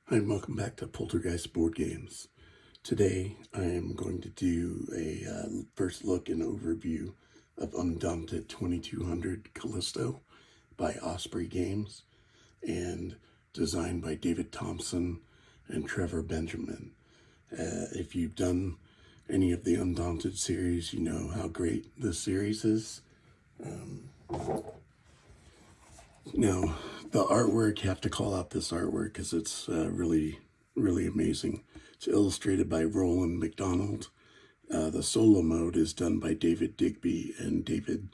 Hi, and welcome back to Poltergeist Board Games. Today, I am going to do a first look and overview of Undaunted 2200 Callisto by Osprey Games and designed by David Thompson and Trevor Benjamin. If you've done any of the Undaunted series, you know how great this series is. Now, the artwork, you have to call out this artwork because it's really amazing. It's illustrated by Roland McDonald. The solo mode is done by David Digby and David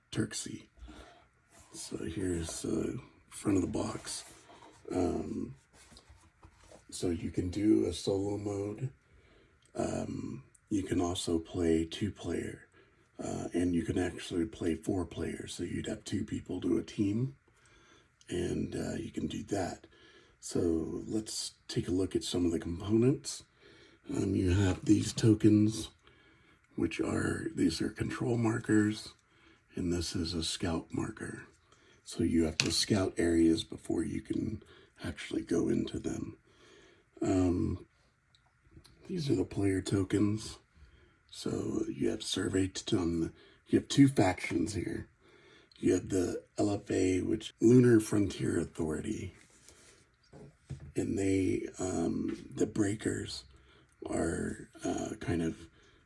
Turksey. So here's the front of the box. So you can do a solo mode. You can also play 2-player. And you can actually play 4 players, so you'd have 2 people to a team, and you can do that. So let's take a look at some of the components. You have these tokens, these are control markers, and this is a scout marker. So you have to scout areas before you can actually go into them. These are the player tokens. So you have surveyed on you have 2 factions here. You have the LFA, which Lunar Frontier Authority, and they the breakers are kind of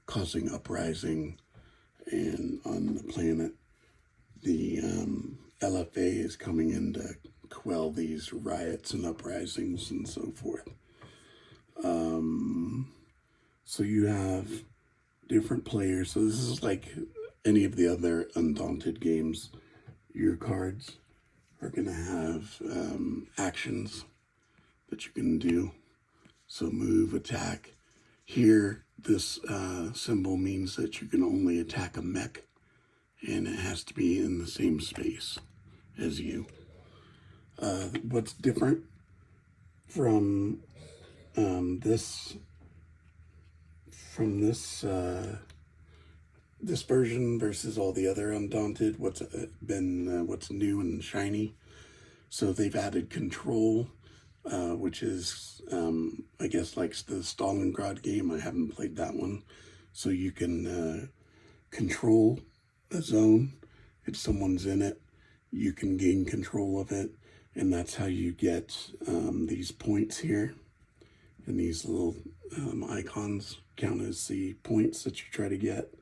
causing uprising and on the planet. The LFA is coming in to quell these riots and uprisings and so forth. So you have different players. So this is like any of the other Undaunted games. Your cards are going to have actions that you can do. So move, attack. Here, this symbol means that you can only attack a mech, and it has to be in the same space as you. What's different from this version versus all the other Undaunted, what's new and shiny? So they've added control, which is I guess like the Stalingrad game. I haven't played that one. So you can control a zone. If someone's in it, you can gain control of it, and that's how you get these points here. And these little icons count as the points that you try to get.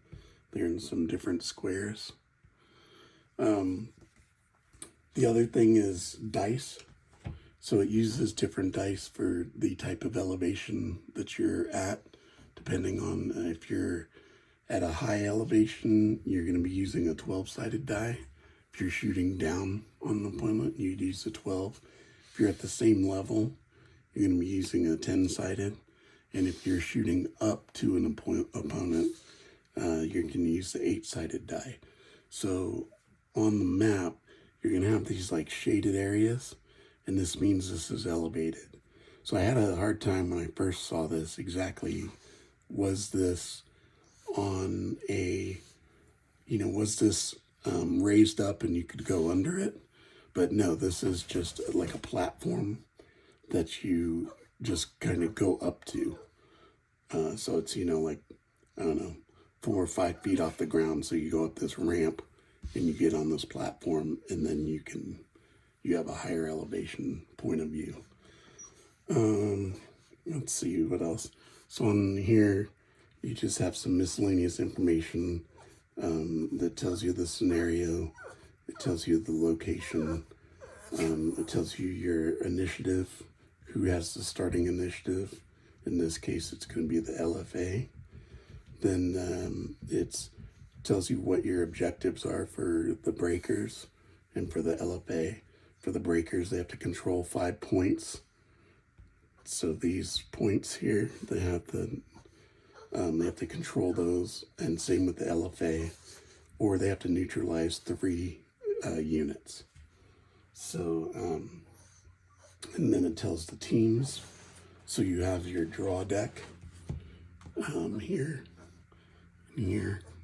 They're in some different squares. The other thing is dice. So it uses different dice for the type of elevation that you're at, depending on if you're at a high elevation, you're going to be using a 12-sided die. If you're shooting down on an opponent, you'd use a 12. If you're at the same level, you're going to be using a 10-sided. And if you're shooting up to an opponent, you can use the 8-sided die. So on the map, you're going to have these like shaded areas, and this means this is elevated. So I had a hard time when I first saw this, exactly, was this on a, was this raised up and you could go under it? But no, this is just like a platform that you just kind of go up to. So it's, like, I don't know, 4 or 5 feet off the ground. So you go up this ramp and you get on this platform, and then you have a higher elevation point of view. Let's see what else. So on here, you just have some miscellaneous information that tells you the scenario. It tells you the location. It tells you your initiative, who has the starting initiative. In this case, it's going to be the LFA. Then it tells you what your objectives are for the breakers and for the LFA. For the breakers, they have to control 5 points. So these points here, they have to control those, and same with the LFA, or they have to neutralize 3 units. So, and then it tells the teams. So you have your draw deck here,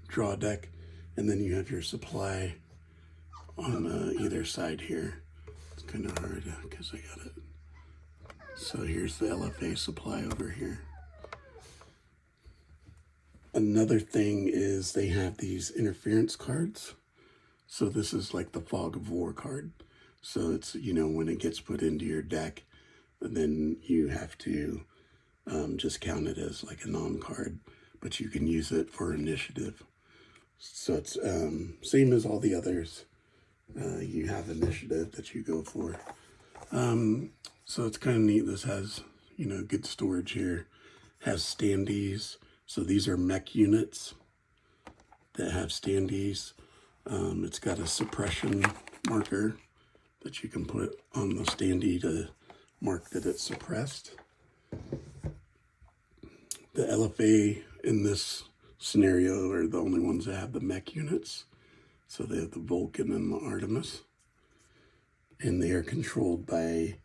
draw deck, and then you have your supply on either side here. It's kind of hard because I got it So here's the LFA supply over here. Another thing is they have these interference cards. So this is like the Fog of War card. So it's, you know, when it gets put into your deck, then you have to just count it as like a non-card, but you can use it for initiative. So it's same as all the others. You have initiative that you go for. So it's kind of neat. This has, you know, good storage here. Has standees. So these are mech units that have standees. It's got a suppression marker that you can put on the standee to mark that it's suppressed. The LFA in this scenario are the only ones that have the mech units. So they have the Vulcan and the Artemis. And they are controlled by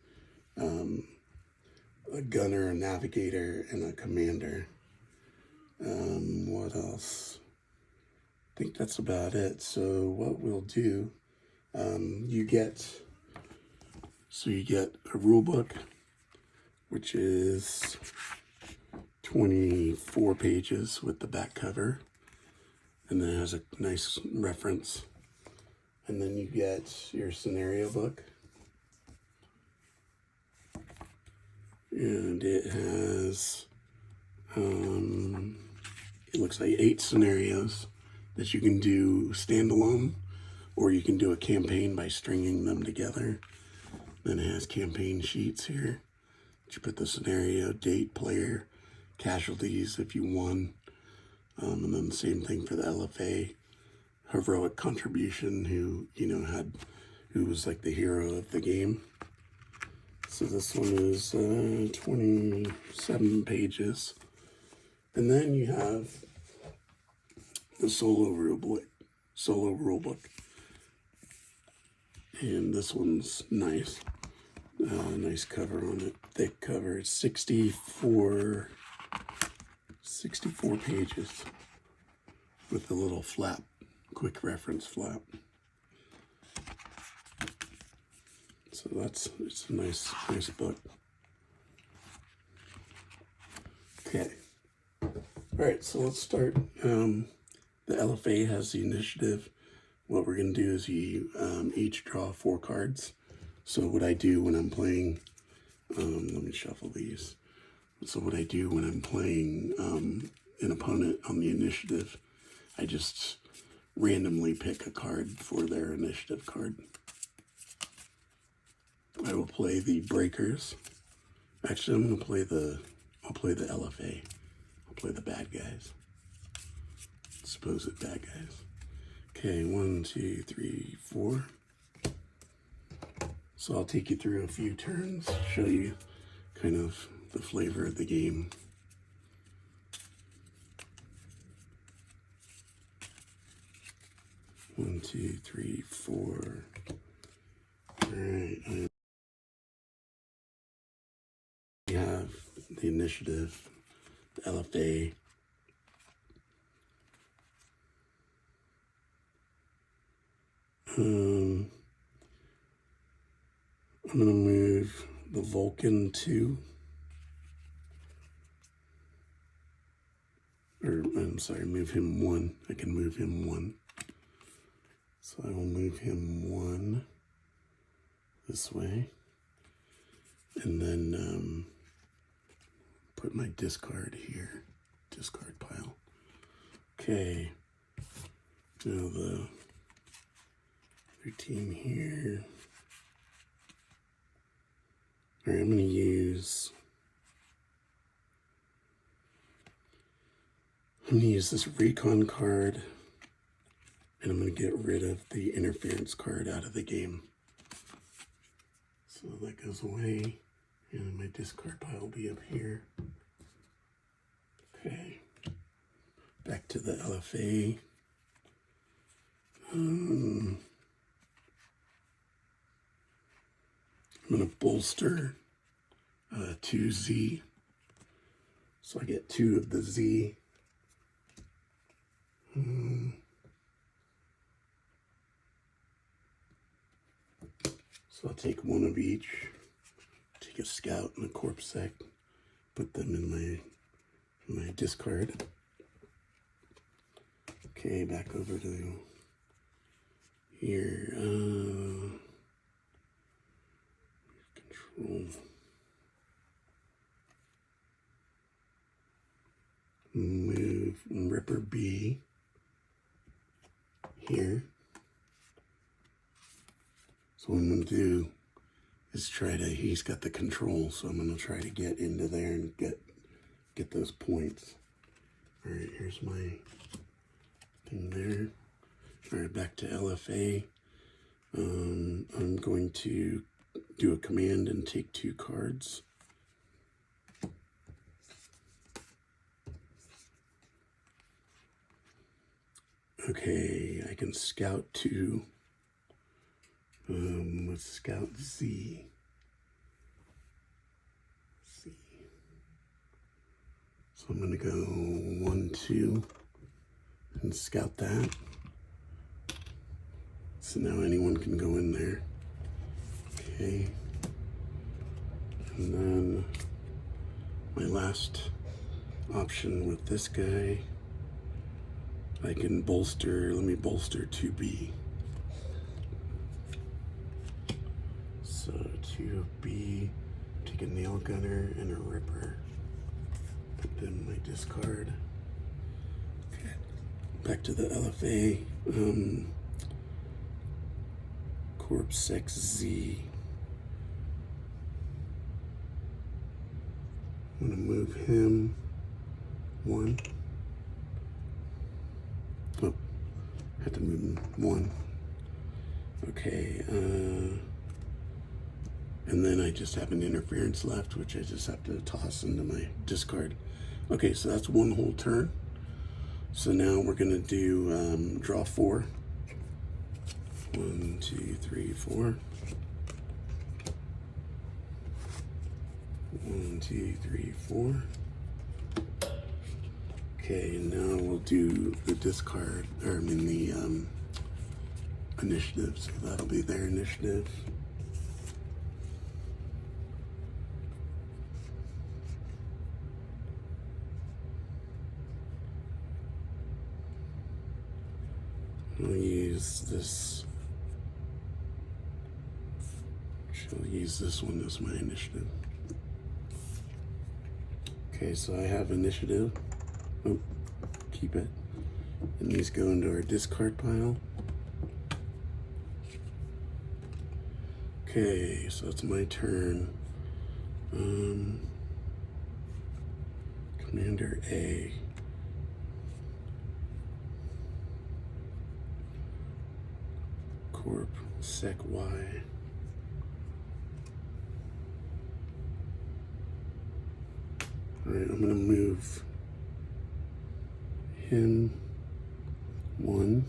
a gunner, a navigator, and a commander. What else? I think that's about it. So what we'll do, you get a rule book, which is 24 pages with the back cover, and then it has a nice reference. And then you get your scenario book, and it has it looks like 8 scenarios that you can do standalone, or you can do a campaign by stringing them together. Then it has campaign sheets here. You put the scenario, date, player, casualties if you won, and then the same thing for the LFA, heroic contribution, who was like the hero of the game. So this one is 27 pages. And then you have the solo rule book. And this one's nice. Nice cover on it. Thick cover. 64 pages with a little flap, quick reference flap. So it's a nice book. Okay. All right, so let's start. The LFA has the initiative. What we're going to do is you each draw 4 cards. So what I do when I'm playing, let me shuffle these. So what I do when I'm playing an opponent on the initiative, I just randomly pick a card for their initiative card. I will play the breakers. Actually, I'll play the LFA. I'll play the bad guys. Supposed bad guys. Okay, 1, 2, 3, 4. So I'll take you through a few turns, show you kind of the flavor of the game. One, 2, 3, 4. All right. We have the initiative, the LFA. I'm going to move the Vulcan 2. Move him 1. I can move him 1. So I will move him 1 this way. And then put my discard here. Discard pile. Okay. Now the other team here. All right, I'm going to use this recon card, and I'm going to get rid of the interference card out of the game. So that goes away, and my discard pile will be up here. Okay, back to the LFA. I'm going to bolster 2Z. So I get 2 of the Z. So I'll take 1 of each. Take take a scout and a corpse sec, put them in my discard. Okay, back over to here. Control. Move Ripper B here. So what I'm going to do is he's got the control, so I'm going to try to get into there and get those points. All right, here's my thing there. All right, back to LFA. I'm going to do a command and take 2 cards. Okay, I can scout 2. Let's scout Z. So I'm going to go 1, 2, and scout that. So now anyone can go in there. Okay. And then my last option with this guy, I can let me bolster 2B. So 2B, take a nail gunner and a ripper. Put them in my discard. Okay. Back to the LFA. Corpse Sec Z. I'm gonna move him 1. Oh, had to move him 1. Okay, and then I just have an interference left, which I just have to toss into my discard. Okay, so that's 1 whole turn. So now we're gonna do draw 4. 1, 2, 3, 4. 1, 2, 3, 4. Okay, and now we'll do the discard, the initiative. So that'll be their initiative. I'll use this. Shall use this one as my initiative. Okay, so I have initiative. Oh, keep it. And these go into our discard pile. Okay, so it's my turn. Commander A. Corp Sec Y. All right, I'm gonna move him 1.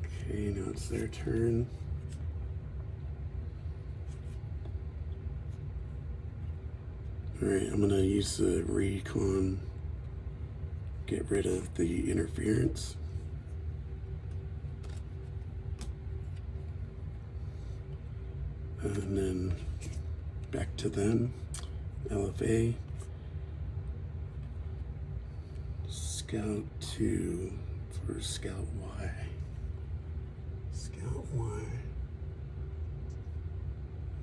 Okay, now it's their turn. All right, I'm gonna use the recon, get rid of the interference. And then back to them, LFA, scout 2 for scout Y. Scout Y.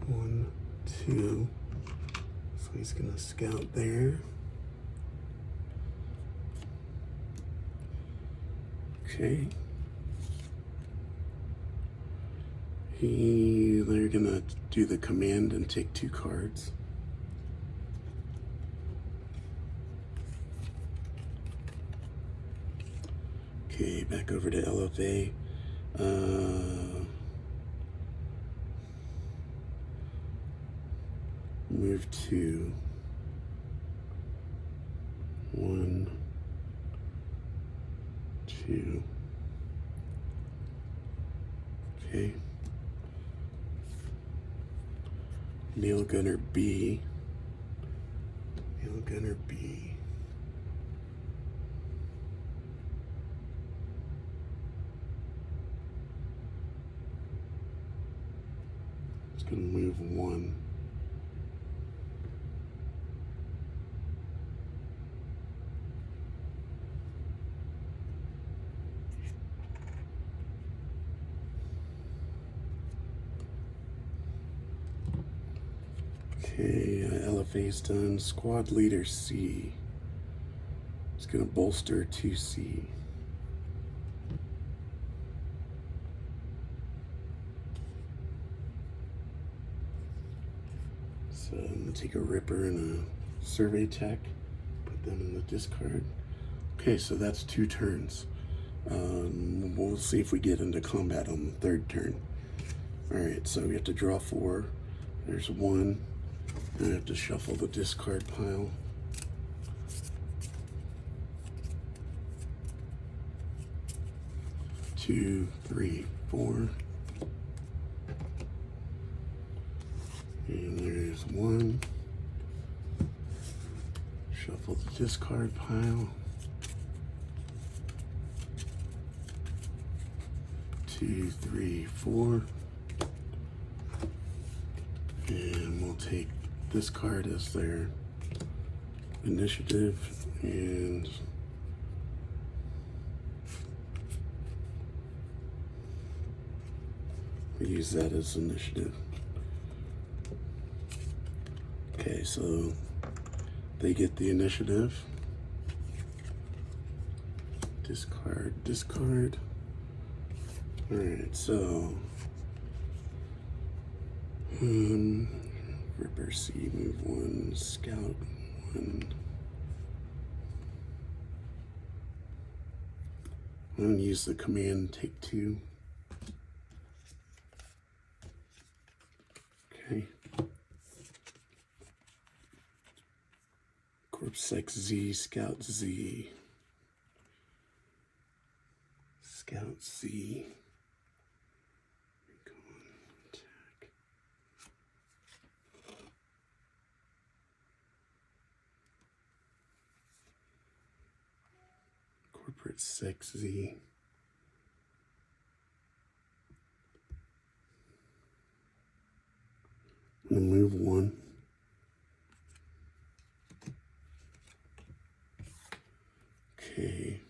1, 2. So he's gonna scout there. Okay. They're gonna do the command and take 2 cards. Okay, back over to LFA. Move 2. 1, 2. Okay. Nail gunner B. Nail gunner B. Gonna move 1. Okay, LFA's done. Squad leader C. It's gonna bolster 2C. So I'm gonna take a Ripper and a Survey Tech, put them in the discard. Okay, so that's 2 turns. We'll see if we get into combat on the 3rd turn. Alright, so we have to draw 4. There's 1. And I have to shuffle the discard pile. Two, 3, 4. And there's 1. Shuffle the discard pile. 2, 3, 4. And we'll take this card as their initiative and we use that as initiative. Okay, so they get the initiative. Discard, discard. Alright, so Ripper C, move 1, Scout 1. I'm going to use the command take 2. Okay. Corpse Z, Scout Z. Scout Z. Come on, attack. Corporate 6Z. I'm gonna move 1. Okay.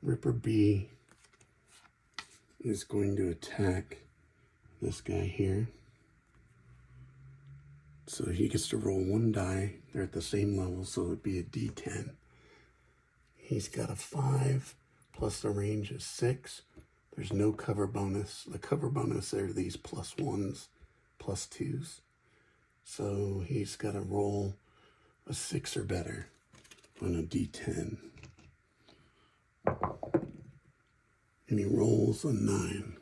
Ripper B is going to attack this guy here. So he gets to roll 1 die. They're at the same level, so it'd be a D10. He's got a 5, plus the range is 6. There's no cover bonus. The cover bonus are these +1s, +2s. So he's got to roll a 6 or better on a D10. And he rolls a 9.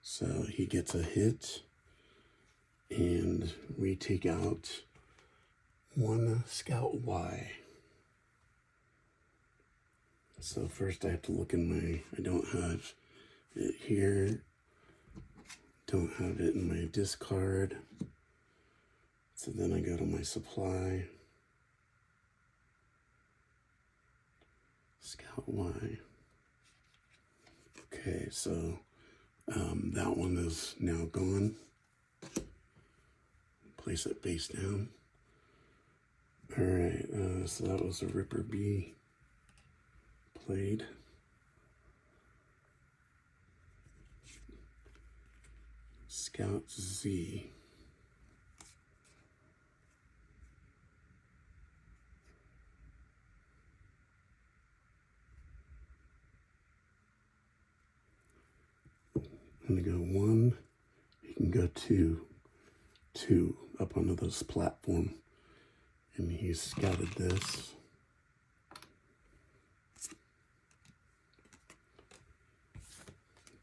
So he gets a hit. And we take out 1 Scout Y. So first I have to look in my, I don't have it here. Don't have it in my discard. So then I go to my supply. Scout Y. Okay, so that one is now gone. Place it face down. Alright, so that was a Ripper B played. Scout Z. I'm gonna go 1. You can go 2 up onto this platform. And he's scouted this.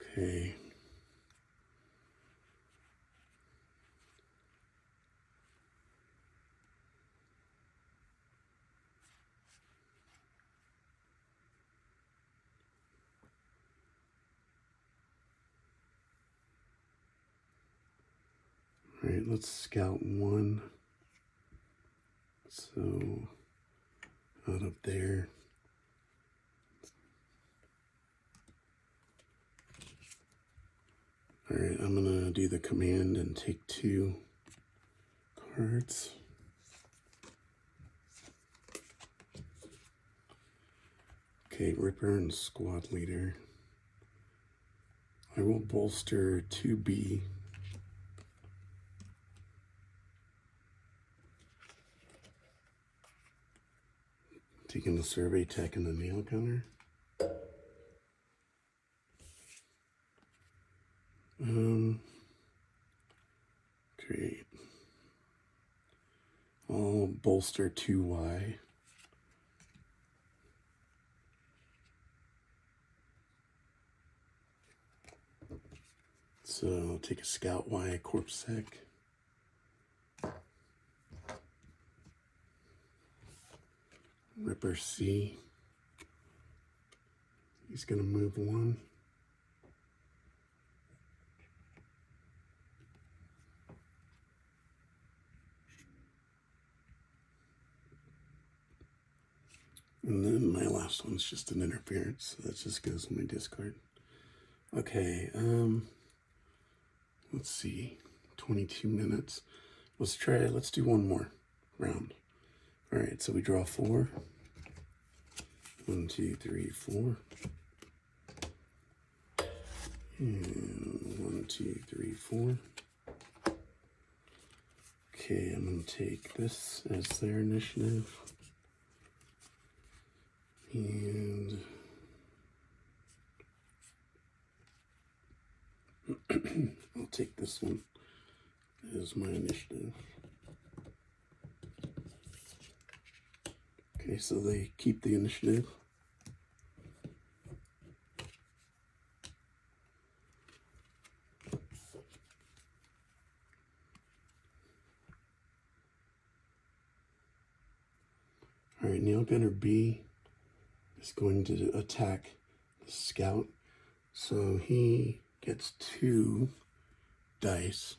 Okay. All right, let's scout 1. So Not up there. Alright, I'm going to do the command and take 2 cards. Okay, Ripper and Squad Leader. I will bolster 2B. Taking the Survey Tech and the Nail Gunner. Great. I'll bolster 2Y. So I'll take a Scout Y, Corpse Sec. Ripper C. He's going to move 1. And then my last one's just an interference, so that just goes in my discard. Okay, let's see, 22 minutes. Let's do one more round. All right, so we draw 4. 1, 2, 3, 4. And 1, 2, 3, 4. Okay, I'm gonna take this as their initiative. And I'll take this one as my initiative. Okay, so they keep the initiative. All right, Nail Gunner B is going to attack the Scout. So he gets 2 dice,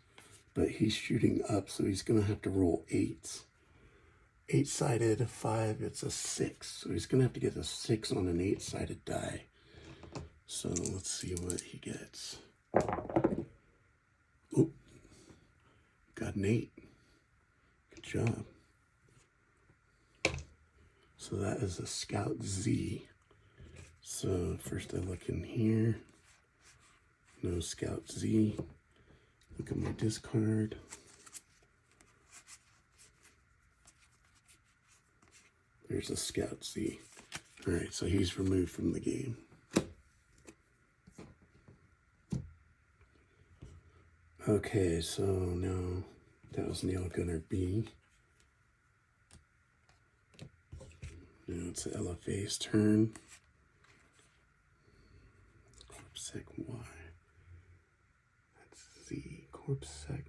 but he's shooting up, so he's going to have to roll 8s. 8-sided, 5, it's a 6. So he's going to have to get a 6 on an 8-sided die. So let's see what he gets. Oh, got an 8. Good job. So that is a Scout Z. So first I look in here. No Scout Z. Look at my discard. There's a Scout Z. All right, so he's removed from the game. Okay, so now that was Nail Gunner B. Now it's LFA's turn. Corpse Sec Y. That's Z. Corpse Sec.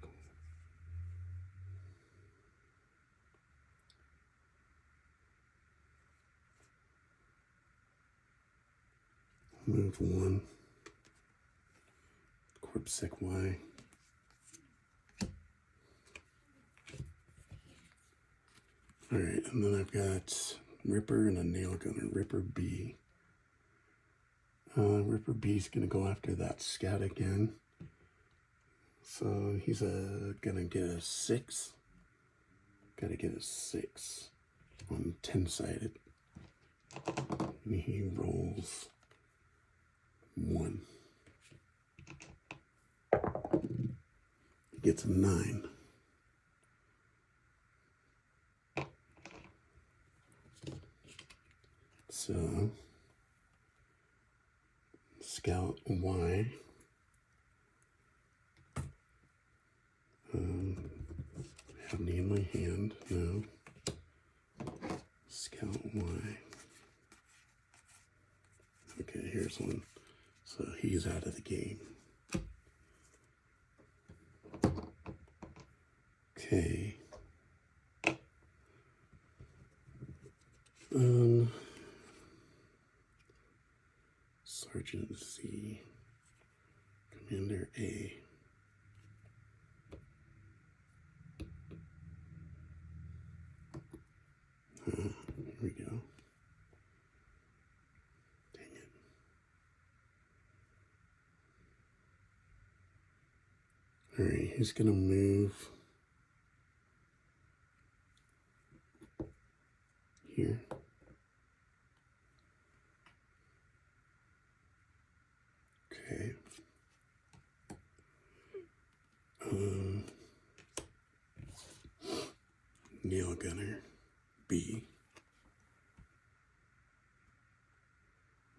Move 1. Corpse Sec Y. Alright, and then I've got Ripper and a Nail Gunner. Ripper B. Ripper B is going to go after that Scout again. So he's going to get a 6. Got to get a 6 on 10-sided. And he rolls 1. He gets a 9. So, Scout Y. I have any in my hand? No. Scout Y. Okay, here's one. So he's out of the game. Okay. Sergeant Z. Commander A. Here we go. All right, he's going to move here. Okay. Nail Gunner B.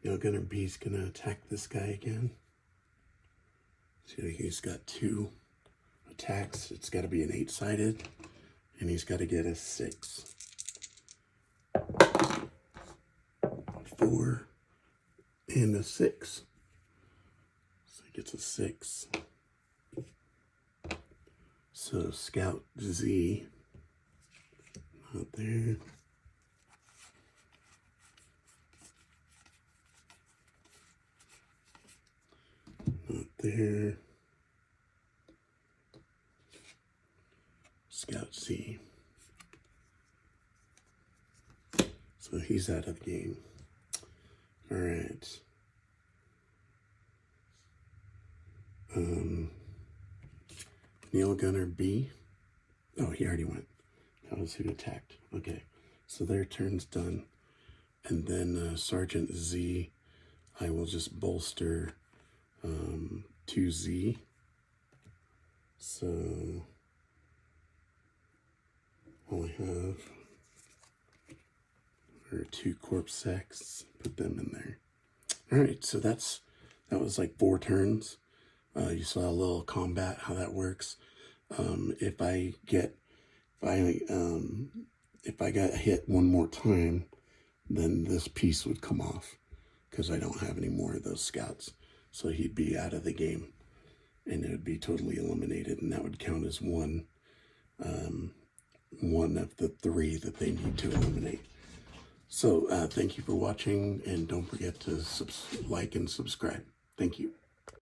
Nail Gunner B is going to attack this guy again. So he's got 2 attacks. It's got to be an 8-sided, and he's got to get a 6. 4 and a 6. So he gets a 6. So Scout Z, not there. Not there. Scout Z. So he's out of the game. All right. Nail Gunner B. Oh, he already went. That was who attacked. Okay. So their turn's done. And then Sergeant Z, I will just bolster 2Z. So all I have are 2 corpse sacks. Put them in there. All right, so that was like 4 turns. You saw a little combat, how that works. If I got hit one more time, then this piece would come off because I don't have any more of those scouts. So he'd be out of the game, and it would be totally eliminated, and that would count as one of the 3 that they need to eliminate. So thank you for watching, and don't forget to like and subscribe. Thank you.